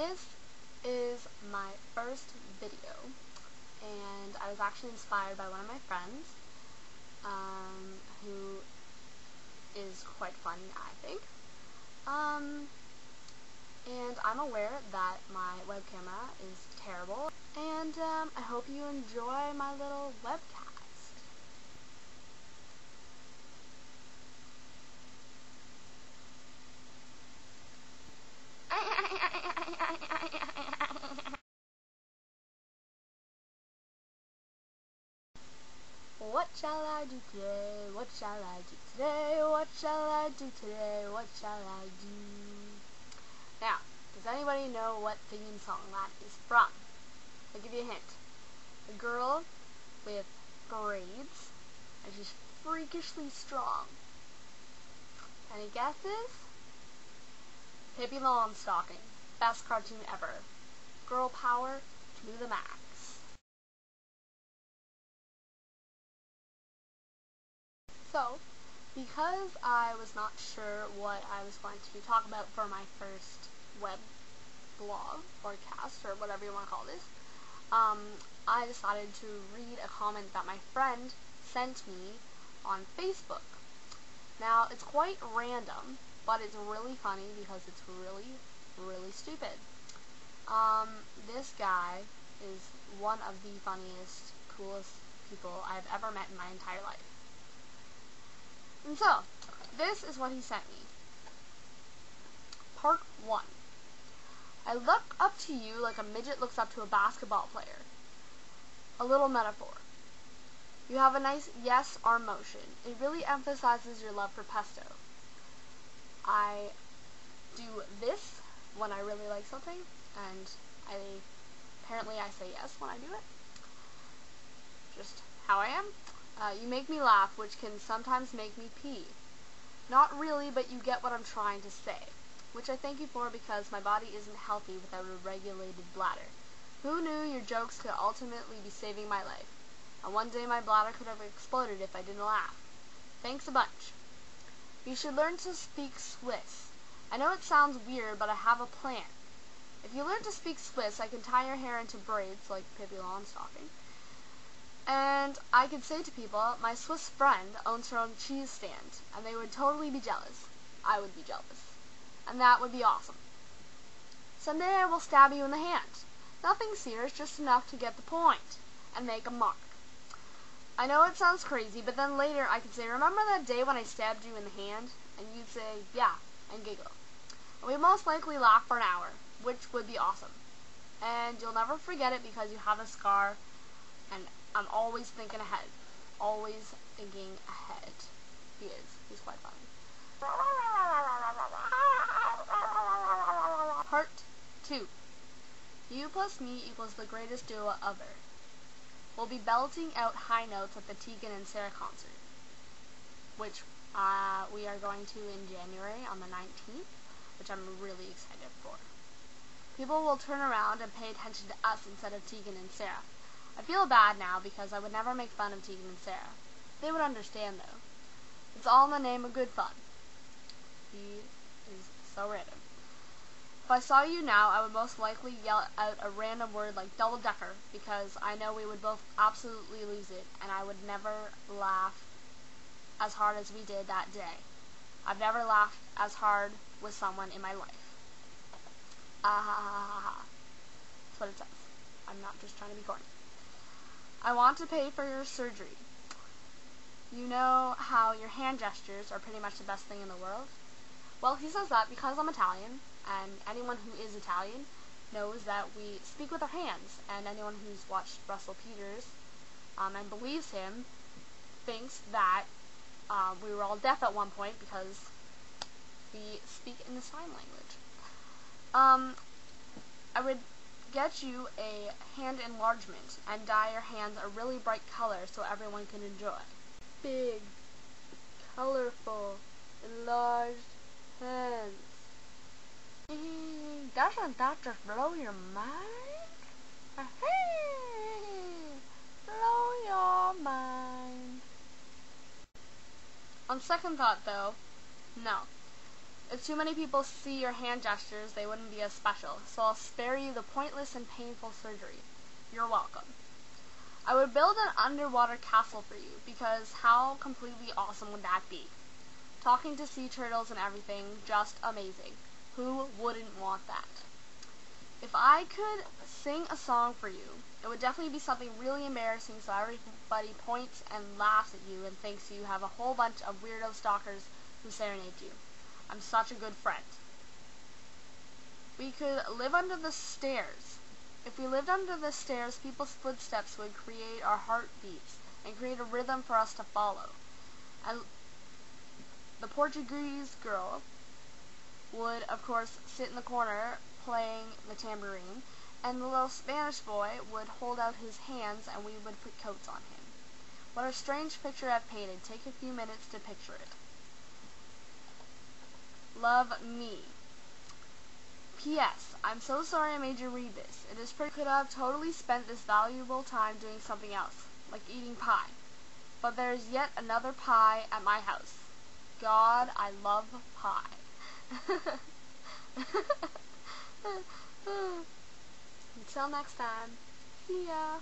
This is my first video, and I was actually inspired by one of my friends, who is quite funny, I think. And I'm aware that my web camera is terrible, and I hope you enjoy my little webcast. What shall I do today? What shall I do today? What shall I do today? What shall I do? Now, does anybody know what theme song that is from? I'll give you a hint. A girl with braids, and she's freakishly strong. Any guesses? Pippi Longstocking. Best cartoon ever. Girl power to the max. So, because I was not sure what I was going to talk about for my first web blog or cast or whatever you want to call this, I decided to read a comment that my friend sent me on Facebook. Now, it's quite random, but it's really funny because it's really, really stupid. This guy is one of the funniest, coolest people I've ever met in my entire life. And so, this is what he sent me. Part 1. I look up to you like a midget looks up to a basketball player. A little metaphor. You have a nice yes arm motion. It really emphasizes your love for pesto. I do this when I really like something, and apparently I say yes when I do it. Just how I am. You make me laugh, which can sometimes make me pee. Not really, but you get what I'm trying to say. Which I thank you for because my body isn't healthy without a regulated bladder. Who knew your jokes could ultimately be saving my life? And one day my bladder could have exploded if I didn't laugh. Thanks a bunch. You should learn to speak Swiss. I know it sounds weird, but I have a plan. If you learn to speak Swiss, I can tie your hair into braids like Pippi Longstocking. And I could say to people, my Swiss friend owns her own cheese stand, and they would totally be jealous. I would be jealous. And that would be awesome. Someday I will stab you in the hand. Nothing serious, just enough to get the point, and make a mark. I know it sounds crazy, but then later I could say, remember that day when I stabbed you in the hand? And you'd say, yeah, and giggle. And we'd most likely laugh for an hour, which would be awesome. And you'll never forget it because you have a scar, and I'm always thinking ahead. Always thinking ahead. He is. He's quite funny. Part 2. You plus me equals the greatest duo ever. We'll be belting out high notes at the Tegan and Sarah concert, which we are going to in January on the 19th, which I'm really excited for. People will turn around and pay attention to us instead of Tegan and Sarah. I feel bad now because I would never make fun of Tegan and Sarah. They would understand, though. It's all in the name of good fun. He is so random. If I saw you now, I would most likely yell out a random word like double-decker because I know we would both absolutely lose it, and I would never laugh as hard as we did that day. I've never laughed as hard with someone in my life. Ah ha ha ha ha. That's what it says. I'm not just trying to be corny. I want to pay for your surgery. You know how your hand gestures are pretty much the best thing in the world? Well, he says that because I'm Italian, and anyone who is Italian knows that we speak with our hands, and anyone who's watched Russell Peters and believes him thinks that we were all deaf at one point because we speak in the sign language. I would get you a hand enlargement and dye your hands a really bright color so everyone can enjoy. Big, colorful, enlarged hands. Doesn't that just blow your mind? Blow your mind. On second thought, though, no. If too many people see your hand gestures, they wouldn't be as special, so I'll spare you the pointless and painful surgery. You're welcome. I would build an underwater castle for you, because how completely awesome would that be? Talking to sea turtles and everything, just amazing. Who wouldn't want that? If I could sing a song for you, it would definitely be something really embarrassing so everybody points and laughs at you and thinks you have a whole bunch of weirdo stalkers who serenade you. I'm such a good friend. We could live under the stairs. If we lived under the stairs, people's footsteps would create our heartbeats and create a rhythm for us to follow. And the Portuguese girl would, of course, sit in the corner playing the tambourine, and the little Spanish boy would hold out his hands and we would put coats on him. What a strange picture I've painted. Take a few minutes to picture it. Love, me. P.S. I'm so sorry I made you read this. It is pretty could have totally spent this valuable time doing something else, like eating pie. But there is yet another pie at my house. God, I love pie. Until next time, see ya.